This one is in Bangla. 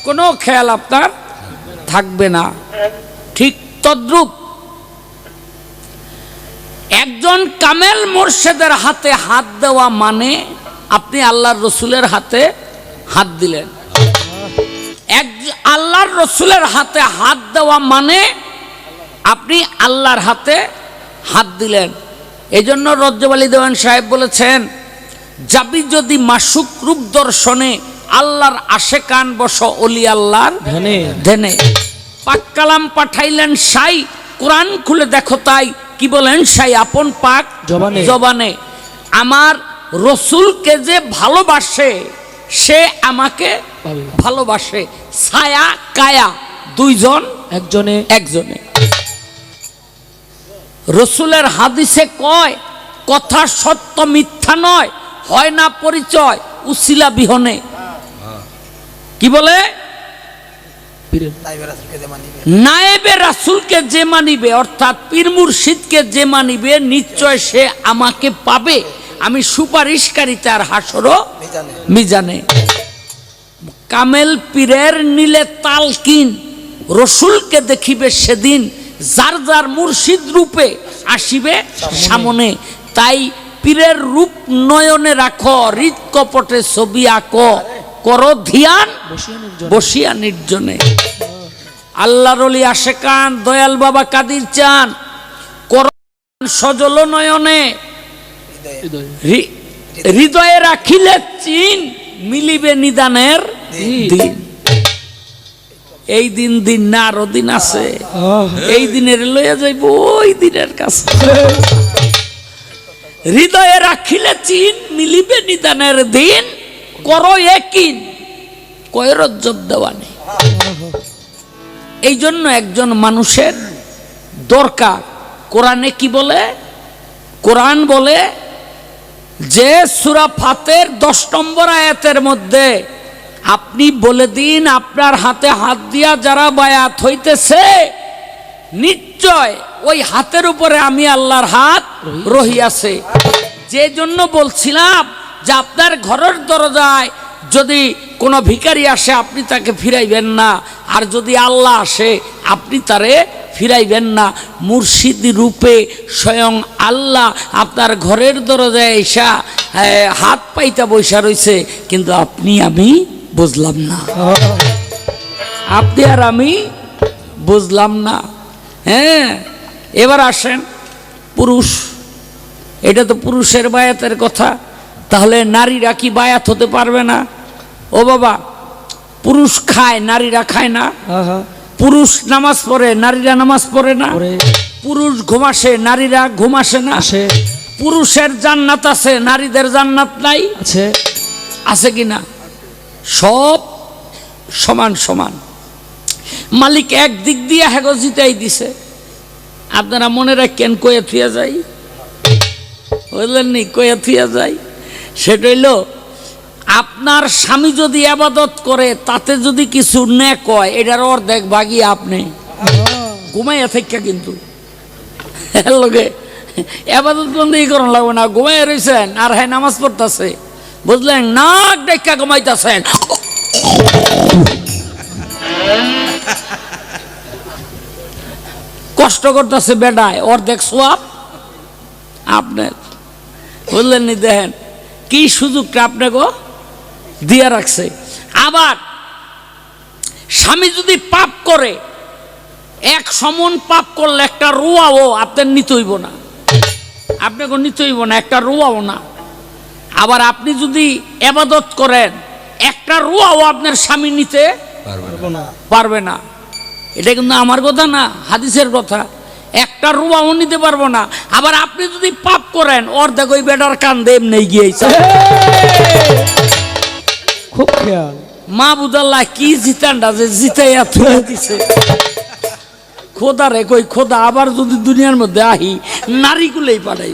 কোনো খেয়াল আপনার থাকবে না। ঠিক তদ্রূপ একজন কামেল মুর্শিদের হাতে হাত দেওয়া মানে আপনি আল্লাহর রসুলের হাতে হাত দিলেন। আল্লাহর রসুলের হাতে হাত দেওয়া মানে আপনি আল্লাহর হাতে হাত দিলেন। এই জন্য রজব আলী দেওয়ান সাহেব বলেছেন, যাবি যদি মাসুক রূপ দর্শনে, আল্লাহর আশেকান বস অলি আল্লাহর ধ্যানে। পাক কালাম পাঠাইলেন সাই, কোরআন খুলে দেখো তাই কি বলেন সাই আপন পাক জবানে। আমার রসুলকে যে ভালোবাসে সে আমাকে ভালোবাসে। ছায়া কায়া দুইজন একজনে। রসুলের হাদিসে কয়, কথা সত্য মিথ্যা নয়, হয় না পরিচয় উসিলা বিহনে। কি বলে? নায়েবে রাসূলকে যে মানিবে, অর্থাৎ পীর মুর্শিদকে যে মানিবে, নিশ্চয় সে আমাকে পাবে, আমি সুপারিশকারী তার হাসরও মিজানে। কামেল পীরের নীলে তালকিন, রসুলকে দেখিবে সেদিন, যার যার মুর্শিদ রূপে আসিবে সামনে। তাই পীরের রূপ নয়নে রাখো, হৃদ কপটে ছবি আঁকো, করো ধ্যান বসিয়া নির্জনে। আল্লাহর ওলি আশেকান দয়াল বাবা কাদির চান, কোরআন সজল নয়নে, হৃদয়ে রাখিলে চিন, মিলিবে নিদানের দিন। এই দিন না আরো দিন আছে, এই দিনের লইয়া যাইব ওই দিনের কাছে। হৃদয়ে রাখিলে চিন, মিলিবে নিদানের দিন, করো একিন, কয় রজ্জব দেওয়ানি। এই জন্য একজন মানুষের দরকার। কোরআনে কি বলে? কোরআন বলে যে সূরা ফাতের 10 নম্বর আয়াতের মধ্যে আপনি বলে দিন, আপনার হাতে হাত দিয়া যারা বায়াত হইতেছে, নিশ্চয় ওই হাতের উপরে আমি আল্লাহর হাত রহিয়াছে। যে জন্য বলছিলাম যে আপনার ঘরের দরজায় যদি কোনো ভিখারি আসে আপনি তাকে ফিরাইবেন না, আর যদি আল্লাহ আসে আপনি তারে ফিরাইবেন না। মুর্শিদ রূপে স্বয়ং আল্লাহ আপনার ঘরের দরজায় এসা হাত পাইতা বৈশা রয়েছে, কিন্তু আপনি আমি বুঝলাম না, আপনি আর আমি বুঝলাম না। হ্যাঁ, এবার আসেন পুরুষ, এটা তো পুরুষের বায়াতের কথা, তাহলে নারীরা কি বায়াত হতে পারবে না? ও বাবা, পুরুষ খায় নারীরা খায় না, পুরুষ নামাজ পড়ে নারীরা নামাজ পড়ে না, পুরুষ ঘুমাসে নারীরা ঘুমাসে না, পুরুষের জান্নাত আছে নারীদের জান্নাত নাই, আছে কিনা? সব সমান সমান। মালিক এক দিক দিয়ে হেগো জিতাই দিছে। আপনারা মনে রাখেন, কয়ে থুয়া যাই, বুঝলেন নি? কয়ে থুয়া যাই, সেটা হইল আপনার স্বামী যদি আবাদত করে তাতে যদি কিছু নেক হয়, এটার অর্ধেক ভাগই আপনি ঘুমাইয়া থেকে, কিন্তু লোকে আবাদত বন্ধ করুন লাগবে না, ঘুমাইয়া রয়েছেন আর হ্যাঁ নামাজ পড়তেছে, বুঝলেন? নাক দেখা ঘুমাইতেছেন, কষ্ট করতেছে বেডায়, অর্ধেক সোয়াব আপনার, বুঝলেন নি? দেখেন কি সুযোগটা আপনাকে দিয়া রাখছে। আবার স্বামী যদি পাপ করে, এক সমন পাপ করলে একটা রোয়াও আপনার নিতে হইব না, আপনাকে নিতে হইব না, একটা রোয়াও না। আবার আপনি যদি ইবাদত করেন, একটা রোয়াও আপনার স্বামী নিতে পারবে না। এটা কিন্তু আমার কথা না, হাদিসের কথা। একটা রুয়াও নিতে পারবো না। আবার আপনি যদি পাপ করেন, অর্ধেক ওই বেটার কান্দে এমনি গিয়েছে। খুব খেয়াল। মা বুদাল্লাহ কি জিতানটা যে জিতাইয়া তুলে দিছে। খোদা রে কই খোদা, আবার যদি দুনিয়ার মধ্যে আহি নারীগুলোই পাঠাই।